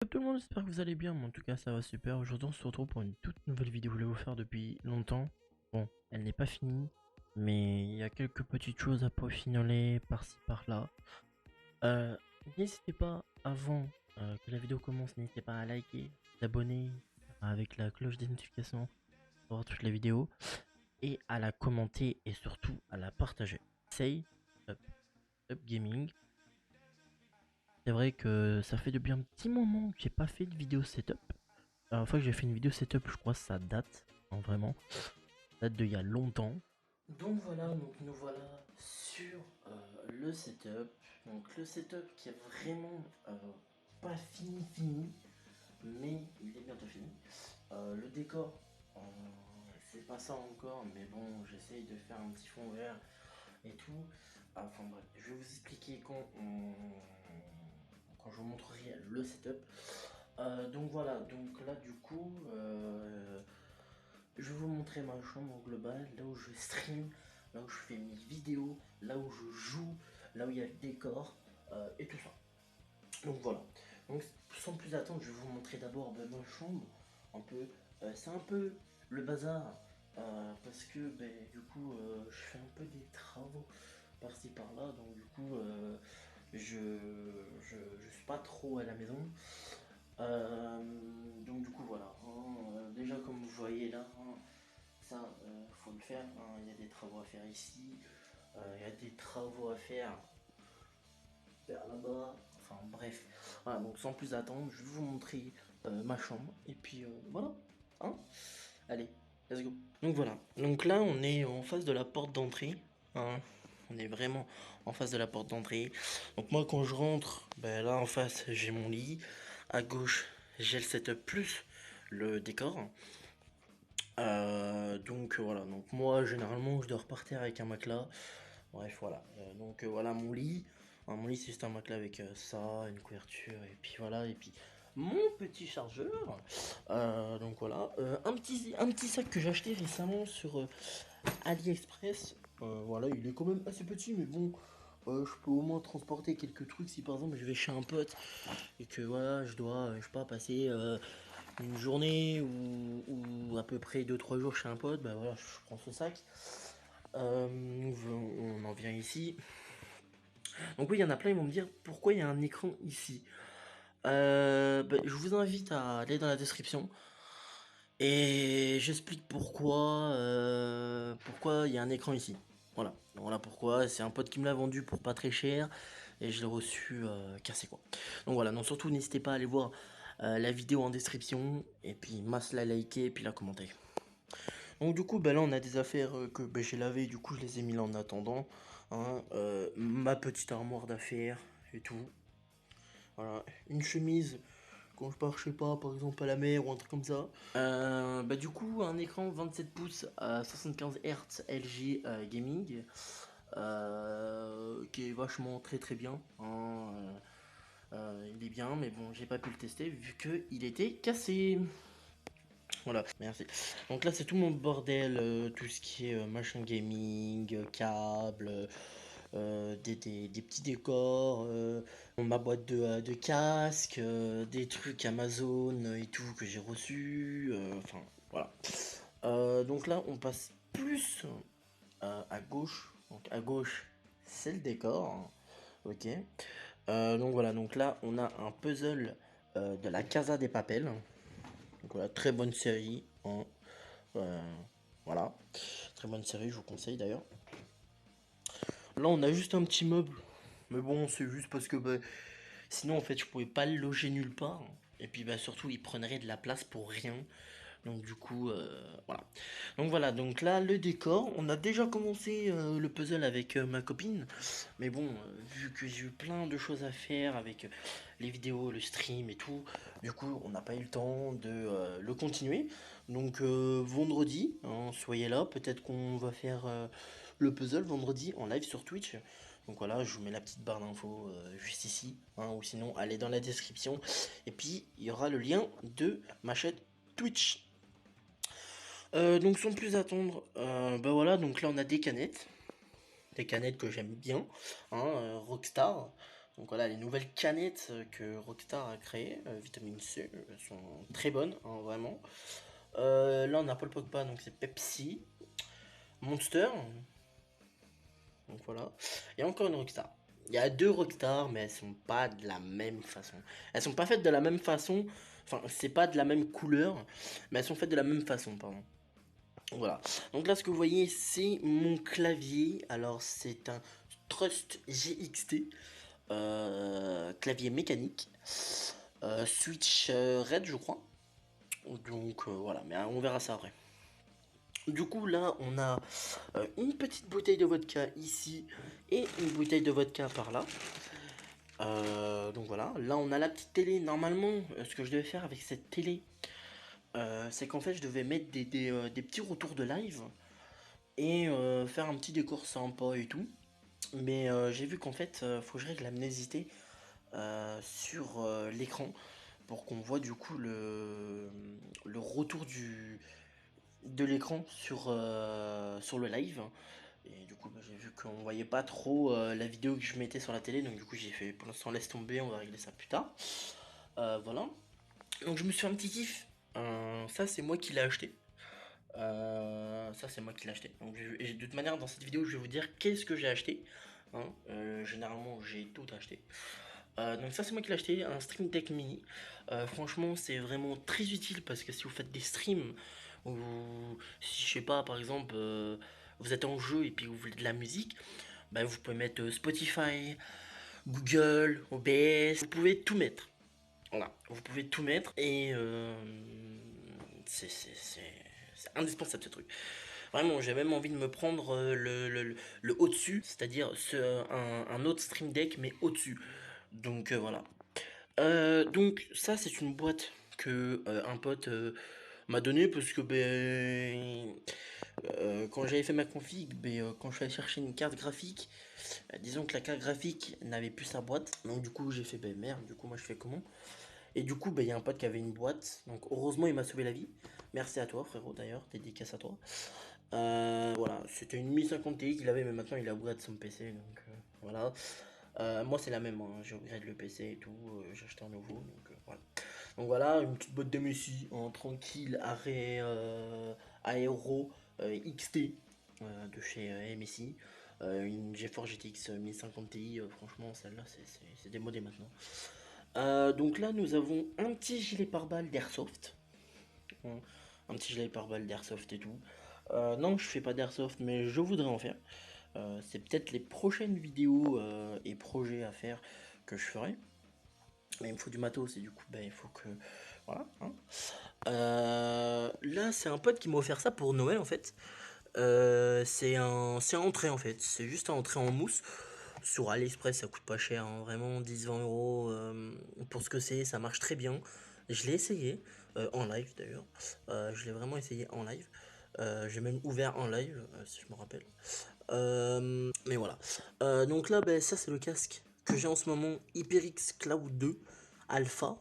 Salut tout le monde, j'espère que vous allez bien, mais en tout cas ça va super. Aujourd'hui on se retrouve pour une toute nouvelle vidéo que je voulais vous faire depuis longtemps. Bon, elle n'est pas finie, mais il y a quelques petites choses à peaufiner par-ci par-là. Euh, N'hésitez pas, avant que la vidéo commence, n'hésitez pas à liker, s'abonner avec la cloche des notifications pour voir toutes les vidéos, et à la commenter et surtout à la partager. Say Up, Up Gaming. C'est vrai que ça fait depuis un petit moment que j'ai pas fait de vidéo setup. La dernière fois que j'ai fait une vidéo setup, je crois que ça date, hein, vraiment, ça date d'il y a longtemps. Donc voilà, donc nous voilà sur le setup. Donc le setup qui est vraiment pas fini, mais il est bientôt fini. Le décor, euh, c'est pas ça encore, mais bon, j'essaye de faire un petit fond vert et tout. Enfin bref, je vais vous expliquer quand je vous montrerai le setup. Donc voilà, donc là du coup, je vais vous montrer ma chambre au global, là où je stream, là où je fais mes vidéos, là où je joue, là où il y a le décor et tout ça. Donc voilà. Donc sans plus attendre, je vais vous montrer d'abord ma chambre. Un peu, c'est un peu le bazar parce que du coup je fais un peu des travaux par-ci par-là, donc du coup je suis pas trop à la maison. Euh, donc du coup voilà, hein, déjà comme vous voyez là, hein, ça faut le faire, hein, il y a des travaux à faire ici, il y a des travaux à faire vers là-bas, enfin bref. Voilà, donc sans plus attendre, je vais vous montrer ma chambre, et puis voilà, hein. Allez, let's go. Donc voilà, donc là on est en face de la porte d'entrée, hein. On est vraiment en face de la porte d'entrée. Donc moi quand je rentre, là en face j'ai mon lit, à gauche j'ai le setup plus le décor. Donc voilà, donc moi généralement je dors par terre avec un matelas. Bref voilà, donc voilà mon lit. Mon lit c'est juste un matelas avec ça, une couverture et puis voilà, et puis mon petit chargeur. Donc voilà, un petit sac que j'ai acheté récemment sur AliExpress. Voilà, il est quand même assez petit, mais bon, je peux au moins transporter quelques trucs si par exemple je vais chez un pote et que voilà, je dois, je sais pas, passer une journée ou à peu près 2-3 jours chez un pote, bah voilà, je prends ce sac. On en vient ici. Donc oui, il y en a plein, ils vont me dire pourquoi il y a un écran ici. Je vous invite à aller dans la description et j'explique pourquoi il y a un écran ici. Voilà pourquoi. C'est un pote qui me l'a vendu pour pas très cher et je l'ai reçu cassé quoi. Donc voilà, donc surtout n'hésitez pas à aller voir la vidéo en description et puis masse la liker et puis la commenter. Donc du coup, là on a des affaires que j'ai lavées, du coup je les ai mis là en attendant, hein. Ma petite armoire d'affaires et tout. Voilà, une chemise quand je pars, je sais pas, par exemple à la mer ou un truc comme ça. Du coup, un écran 27 pouces à 75 Hz LG Gaming, qui est vachement très bien, hein. Il est bien, mais bon, j'ai pas pu le tester vu que il était cassé. Voilà, merci. Donc là, c'est tout mon bordel, tout ce qui est machin gaming, câble, des petits décors, ma boîte de casque, des trucs Amazon et tout que j'ai reçu, enfin voilà. Donc là, on passe plus à gauche. Donc à gauche, c'est le décor, hein. Ok. Donc voilà, donc là, on a un puzzle de la Casa des Papel. Donc voilà, très bonne série, hein. Euh, voilà, très bonne série, je vous conseille d'ailleurs. Là, on a juste un petit meuble, mais bon, c'est juste parce que sinon, en fait, je pouvais pas le loger nulle part. Et puis, surtout, il prendrait de la place pour rien. Donc, du coup, voilà. Donc, voilà. Donc, là, le décor. On a déjà commencé le puzzle avec ma copine. Mais bon, vu que j'ai eu plein de choses à faire avec les vidéos, le stream et tout, du coup, on n'a pas eu le temps de le continuer. Donc, vendredi, hein, soyez là. Peut-être qu'on va faire le puzzle vendredi en live sur Twitch. Donc voilà, je vous mets la petite barre d'infos juste ici, hein, ou sinon allez dans la description. Et puis il y aura le lien de ma chaîne Twitch. Donc sans plus attendre, voilà, donc là on a des canettes que j'aime bien, hein, Rockstar. Donc voilà, les nouvelles canettes que Rockstar a créées, vitamine C, sont très bonnes, hein, vraiment. Là, on a Paul Pogba, donc c'est Pepsi. Monster, donc voilà. Et encore une Rockstar. Il y a deux Rockstar, mais elles sont pas de la même façon. Elles sont pas faites de la même façon. Enfin, c'est pas de la même couleur, mais elles sont faites de la même façon, pardon. Voilà. Donc là, ce que vous voyez, c'est mon clavier. Alors, c'est un Trust GXT, clavier mécanique, switch red, je crois. Donc voilà, mais on verra ça après. Du coup, là, on a une petite bouteille de vodka ici et une bouteille de vodka par là. Donc voilà, là on a la petite télé. Normalement, ce que je devais faire avec cette télé, c'est qu'en fait je devais mettre des petits retours de live et faire un petit décor sympa et tout. Mais j'ai vu qu'en fait, faut que je règle l'amnésité sur l'écran pour qu'on voit du coup le retour de l'écran sur le live. Et du coup, bah, j'ai vu qu'on voyait pas trop la vidéo que je mettais sur la télé, donc du coup, j'ai fait pour l'instant laisse tomber, on va régler ça plus tard. Voilà. Donc, je me suis fait un petit kiff. Ça, c'est moi qui l'ai acheté. Ça, c'est moi qui l'ai acheté. Donc, et de toute manière, dans cette vidéo, je vais vous dire qu'est-ce que j'ai acheté. Hein. Généralement, j'ai tout acheté. Donc, ça, c'est moi qui l'ai acheté, un Stream Deck Mini. Franchement, c'est vraiment très utile parce que si vous faites des streams, ou si je sais pas, par exemple, vous êtes en jeu et puis vous voulez de la musique, bah, vous pouvez mettre Spotify, Google, OBS, vous pouvez tout mettre. Voilà, vous pouvez tout mettre et c'est indispensable ce truc. Vraiment, j'ai même envie de me prendre le au-dessus, c'est-à-dire un autre Stream Deck mais au-dessus. Donc voilà. Donc ça c'est une boîte que un pote m'a donné parce que quand j'avais fait ma config, quand je suis allé chercher une carte graphique, disons que la carte graphique n'avait plus sa boîte. Donc du coup j'ai fait merde, du coup moi je fais comment? Et du coup il y a un pote qui avait une boîte. Donc heureusement il m'a sauvé la vie. Merci à toi frérot d'ailleurs, dédicace à toi. Voilà, c'était une 1050 Ti qu'il avait mais maintenant il a upgrade son PC donc voilà. Moi c'est la même, hein. J'ai upgrade le PC et tout, j'ai acheté un nouveau donc voilà. Donc voilà, une petite boîte de Messi en tranquille arrêt aéro XT de chez MSI. Une GeForce GTX 1050 Ti, franchement celle-là c'est démodé maintenant. Donc là nous avons un petit gilet pare-balles d'Airsoft. Hein, un petit gilet pare-balles d'Airsoft et tout. Non je fais pas d'Airsoft mais je voudrais en faire. C'est peut-être les prochaines vidéos et projets à faire que je ferai. Mais il me faut du matos et du coup il faut que... Voilà. Hein. Là c'est un pote qui m'a offert ça pour Noël en fait. C'est un entrée en fait. C'est juste un entrée en mousse. Sur AliExpress ça coûte pas cher, hein, vraiment 10-20 € pour ce que c'est, ça marche très bien. Je l'ai essayé en live d'ailleurs. Je l'ai vraiment essayé en live. J'ai même ouvert en live si je me rappelle. Mais voilà. Donc là, ça c'est le casque que j'ai en ce moment, HyperX Cloud 2 Alpha,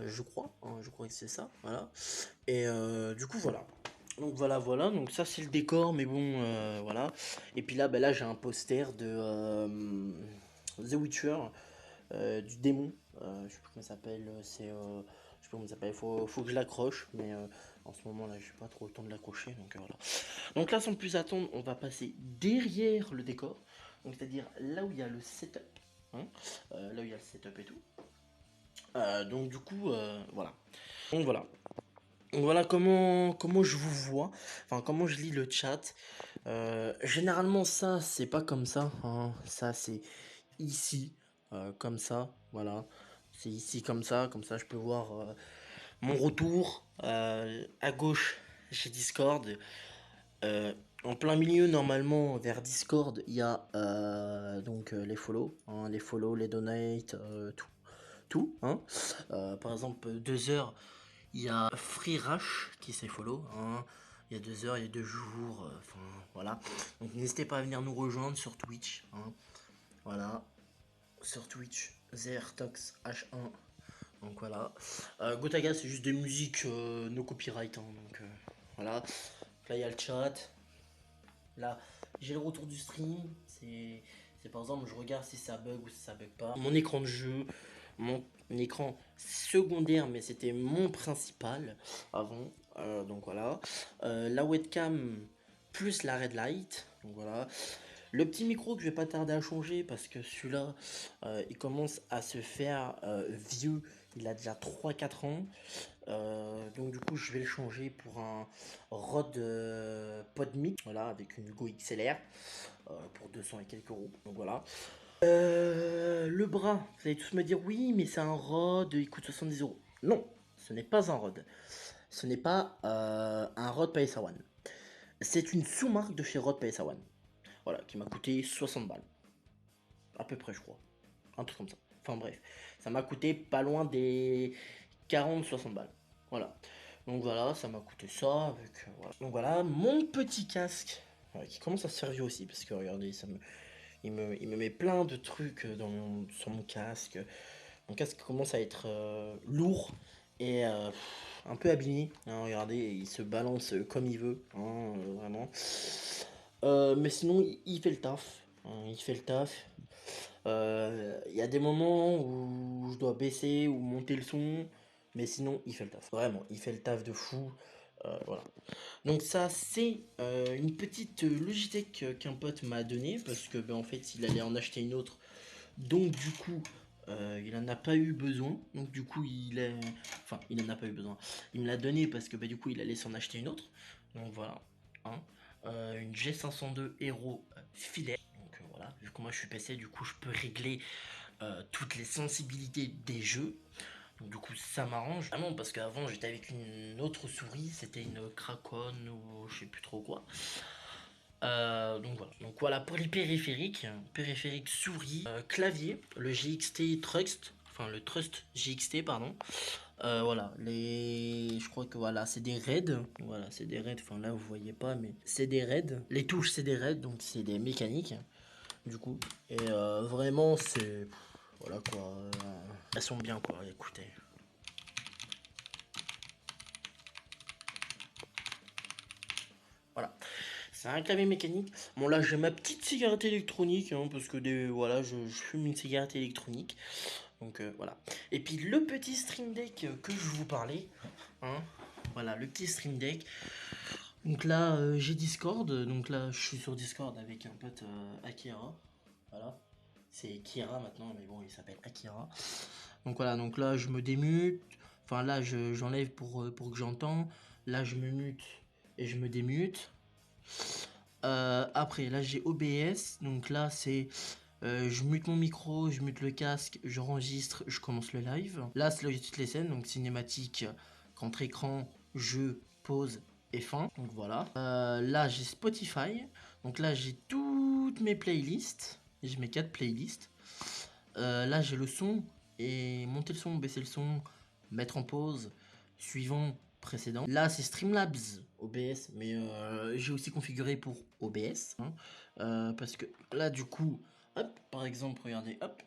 je crois, hein, je crois que c'est ça, voilà. Et du coup voilà. Donc voilà, donc ça c'est le décor, mais bon, voilà. Et puis là, là j'ai un poster de The Witcher, du démon. Je sais plus comment ça s'appelle, je sais pas comment ça s'appelle, faut que je l'accroche, mais en ce moment là, j'ai pas trop le temps de l'accrocher, donc voilà. Donc là, sans plus attendre, on va passer derrière le décor, donc c'est-à-dire là où il y a le setup, hein, là où il y a le setup et tout. Donc du coup, voilà. Donc voilà. Donc voilà comment je vous vois, enfin comment je lis le chat. Généralement ça, c'est pas comme ça, hein. Ça c'est ici, comme ça, voilà. C'est ici comme ça je peux voir mon retour. À gauche, j'ai Discord. Euh, En plein milieu, normalement, vers Discord, il y a donc les follow, hein, les donates, tout. Tout, hein. Par exemple, 2 heures, il y a Free Rush qui s'est follow. Hein. Il y a 2 heures, il y a 2 jours, enfin voilà. Donc n'hésitez pas à venir nous rejoindre sur Twitch. Hein. Voilà, sur Twitch, ZerTox H1. Donc voilà. Gotaga, c'est juste des musiques no copyright. Hein, donc voilà. Là, il y a le chat. Là, j'ai le retour du stream. C'est C'est par exemple, je regarde si ça bug ou si ça bug pas. Mon écran de jeu, mon écran secondaire, mais c'était mon principal avant. Donc voilà. La webcam plus la red light. Donc voilà. Le petit micro que je vais pas tarder à changer parce que celui-là, il commence à se faire vieux. Il a déjà 3 4 ans. Donc du coup, je vais le changer pour un Rode PodMic, voilà, avec une Go XLR pour 200 et quelques euros. Donc voilà. Le bras, vous allez tous me dire oui, mais c'est un Rode, il coûte 70 euros. Non, ce n'est pas un Rode. Ce n'est pas un Rode PSA1. C'est une sous-marque de chez Rode PSA1. Voilà, qui m'a coûté 60 balles. À peu près, je crois. Un truc comme ça. Enfin bref, ça m'a coûté pas loin des 40-60 balles. Voilà. Donc voilà, ça m'a coûté ça avec voilà. Donc voilà, mon petit casque qui commence à se faire vieux aussi parce que regardez, il me met plein de trucs sur mon casque. Mon casque commence à être lourd et un peu abîmé. Hein, regardez, il se balance comme il veut, hein, vraiment. Mais sinon, il fait le taf. Hein, il fait le taf. Il y a des moments où je dois baisser ou monter le son, mais sinon il fait le taf. Vraiment, il fait le taf de fou. Voilà. Donc ça c'est une petite Logitech qu'un pote m'a donné parce que ben, en fait il allait en acheter une autre. Donc du coup il en a pas eu besoin. Donc du coup enfin il en a pas eu besoin. Il me l'a donné parce que ben, du coup il allait s'en acheter une autre. Donc voilà. Hein. Une G502 Hero filaire. Donc voilà, vu que moi je suis PC, du coup je peux régler toutes les sensibilités des jeux. Donc du coup ça m'arrange vraiment parce qu'avant j'étais avec une autre souris, c'était une Kracon ou je sais plus trop quoi. Donc voilà pour les périphériques, périphérique souris, clavier, le GXT Trust, enfin le Trust GXT pardon. Voilà, je crois que voilà, c'est des raids. Voilà, c'est des raids. Enfin là, vous voyez pas, mais c'est des raids. Les touches, c'est des raids, donc c'est des mécaniques. Du coup, et vraiment, c'est voilà quoi. Elles sont bien quoi. Écoutez. Voilà, c'est un clavier mécanique. Bon là, j'ai ma petite cigarette électronique, hein, parce que voilà, je fume une cigarette électronique. Donc voilà. Et puis le petit Stream Deck que je vous parlais, hein, voilà, le petit Stream Deck. Donc là, j'ai Discord. Donc là, je suis sur Discord avec un pote Akira. Voilà. C'est Kira maintenant, mais bon, il s'appelle Akira. Donc voilà, donc là, je me démute. Enfin là, j'enlève pour que j'entends. Là, je me mute et je me démute. Après, là, j'ai OBS. Donc là, c'est... je mute mon micro, je mute le casque, j'enregistre, je commence le live. Là, c'est là où il y a toutes les scènes, donc cinématique, contre-écran, jeu, pause et fin. Donc voilà. Là, j'ai Spotify. Donc là, j'ai toutes mes playlists. J'ai mes 4 playlists. Là, j'ai le son et monter le son, baisser le son, mettre en pause, suivant, précédent. Là, c'est Streamlabs OBS, mais j'ai aussi configuré pour OBS. Hein, parce que là, du coup, hop, par exemple, regardez, hop.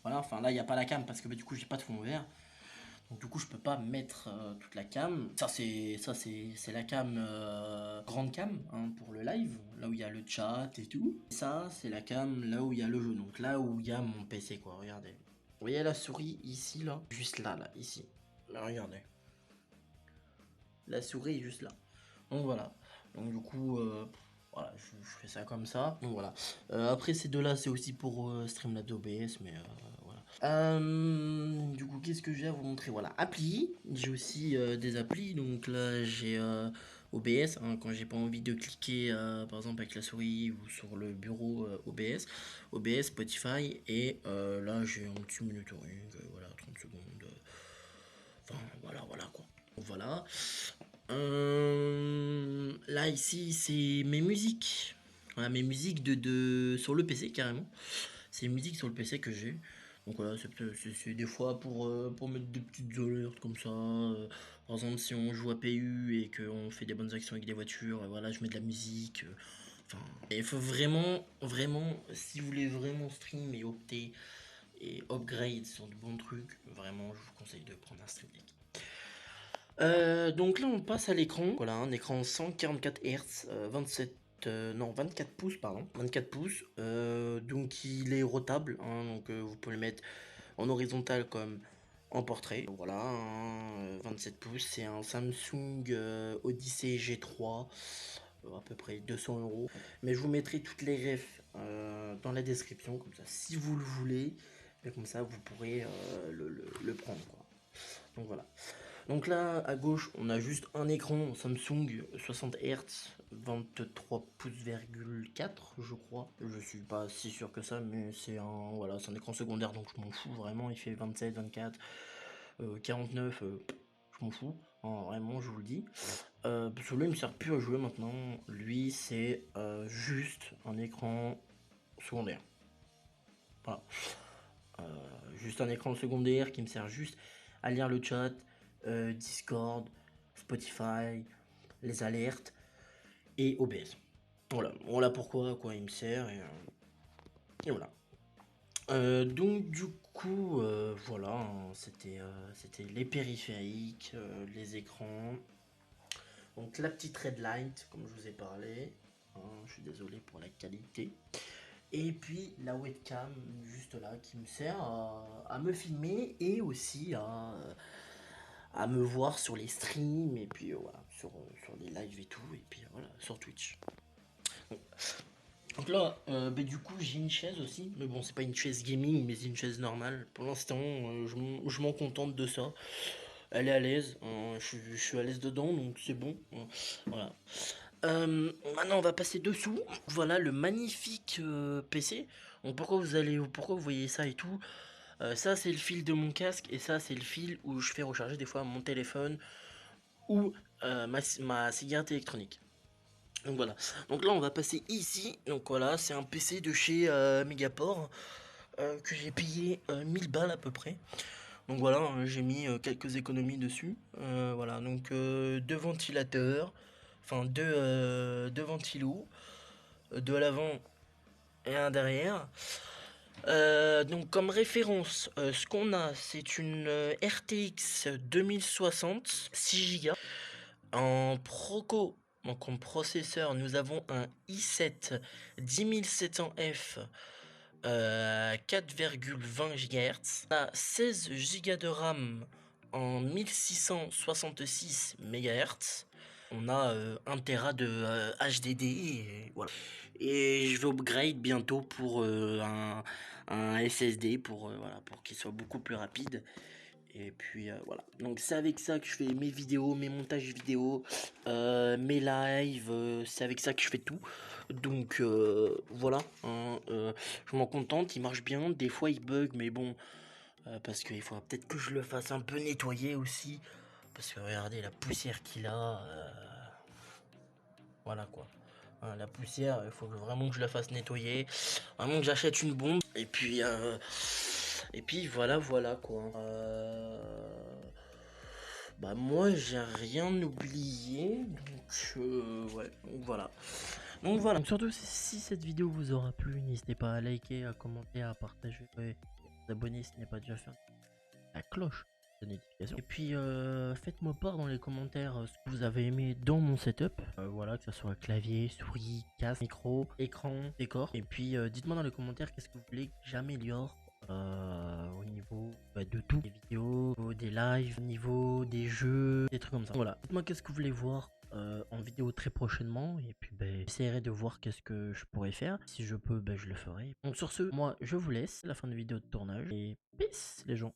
Voilà, enfin là, il n'y a pas la cam parce que bah, du coup, j'ai pas de fond vert. Donc du coup, je peux pas mettre toute la cam. C'est la cam grande cam hein, pour le live, là où il y a le chat et tout. Et ça, c'est la cam là où il y a le jeu, donc là où il y a mon PC quoi. Regardez. Vous voyez la souris ici là, juste là ici. Là, regardez. La souris est juste là. Donc voilà. Donc du coup, voilà, je fais ça comme ça. Donc voilà. Après ces deux-là, c'est aussi pour Streamlabs OBS, mais voilà. Du coup, qu'est-ce que j'ai à vous montrer? Voilà, appli. J'ai aussi des applis. Donc là, j'ai OBS. Hein, quand j'ai pas envie de cliquer, par exemple avec la souris ou sur le bureau OBS. OBS, Spotify. Et là, j'ai un petit monitoring. Voilà, 30 secondes. Enfin, voilà quoi. Voilà. Là, ici, c'est mes musiques. Voilà, mes musiques sur le PC, carrément. C'est une musique sur le PC que j'ai. Donc voilà, c'est des fois pour mettre des petites alertes comme ça. Par exemple, si on joue à PU et qu'on fait des bonnes actions avec des voitures, voilà, je mets de la musique. Enfin, il faut vraiment, si vous voulez vraiment stream et opter et upgrade sur de bons trucs, vraiment, je vous conseille de prendre un Stream Deck. Donc là on passe à l'écran, voilà un écran 144 Hz, 27 non, 24 pouces, pardon. 24 pouces. Donc il est rotable, hein, donc vous pouvez le mettre en horizontal comme en portrait. Voilà, 27 pouces. C'est un Samsung Odyssey G3, à peu près 200 euros. Mais je vous mettrai toutes les refs dans la description, comme ça, si vous le voulez, et comme ça, vous pourrez le prendre, quoi. Donc voilà. Donc là, à gauche, on a juste un écran Samsung 60 Hz, 23 pouces, 4, je crois. Je suis pas si sûr que ça, mais c'est un, voilà, c'est un écran secondaire, donc je m'en fous vraiment. Il fait 27, 24, 49, je m'en fous. Hein, vraiment, je vous le dis. Parce que lui, il me sert plus à jouer maintenant. Lui, c'est juste un écran secondaire. Voilà. Juste un écran secondaire qui me sert juste à lire le chat, Discord, Spotify, les alertes et OBS. Voilà, voilà pourquoi quoi il me sert et voilà. Donc du coup, voilà, hein, c'était les périphériques, les écrans. Donc la petite red light, comme je vous ai parlé. Hein, je suis désolé pour la qualité. Et puis la webcam juste là qui me sert à me filmer et aussi à me voir sur les streams et puis voilà, sur les lives et tout, et puis voilà, sur Twitch. Donc là, du coup, j'ai une chaise aussi, mais bon, c'est pas une chaise gaming, mais c'est une chaise normale. Pour l'instant, je m'en contente de ça. Elle est à l'aise, je suis à l'aise dedans, donc c'est bon. Voilà. Maintenant, on va passer dessous. Voilà le magnifique PC. Donc pourquoi vous voyez ça et tout. Ça, c'est le fil de mon casque, et ça, c'est le fil où je fais recharger des fois mon téléphone ou ma cigarette électronique. Donc voilà. Donc là, on va passer ici. Donc voilà, c'est un PC de chez Megaport que j'ai payé 1000 balles à peu près. Donc voilà, j'ai mis quelques économies dessus. Voilà, donc deux ventilateurs, enfin deux ventilos, deux à l'avant et un derrière. Donc comme référence, ce qu'on a, c'est une RTX 2060, 6 Go. En proco, donc en processeur, nous avons un i7 10700F 4,20 GHz. On a 16 Go de RAM en 1666 MHz. On a 1 Tera de HDD et voilà. Et je vais upgrade bientôt pour un SSD pour, voilà, pour qu'il soit beaucoup plus rapide. Et puis voilà. Donc c'est avec ça que je fais mes vidéos, mes montages vidéo, mes lives. C'est avec ça que je fais tout. Donc voilà. Hein, je m'en contente. Il marche bien. Des fois il bug, mais bon. Parce qu'il faudra peut-être que je le fasse un peu nettoyer aussi. Parce que regardez la poussière qu'il a. Voilà quoi. Hein, la poussière, il faut vraiment que je la fasse nettoyer. Vraiment que j'achète une bombe. Et puis voilà, voilà quoi. Bah moi j'ai rien oublié, ouais, donc voilà. Donc voilà. Donc surtout si cette vidéo vous aura plu, n'hésitez pas à liker, à commenter, à partager, et à vous abonner si ce n'est pas déjà fait. La cloche de notification. Et puis faites-moi part dans les commentaires ce que vous avez aimé dans mon setup. Voilà, que ce soit clavier, souris, casque, micro, écran, décor. Et puis dites-moi dans les commentaires qu'est-ce que vous voulez que j'améliore au niveau de tout, des vidéos, des lives, au niveau des jeux, des trucs comme ça. Voilà, dites-moi qu'est-ce que vous voulez voir en vidéo très prochainement, et puis j'essaierai de voir qu'est-ce que je pourrais faire. Si je peux, je le ferai. Donc sur ce, moi je vous laisse, la fin de vidéo de tournage, et peace les gens.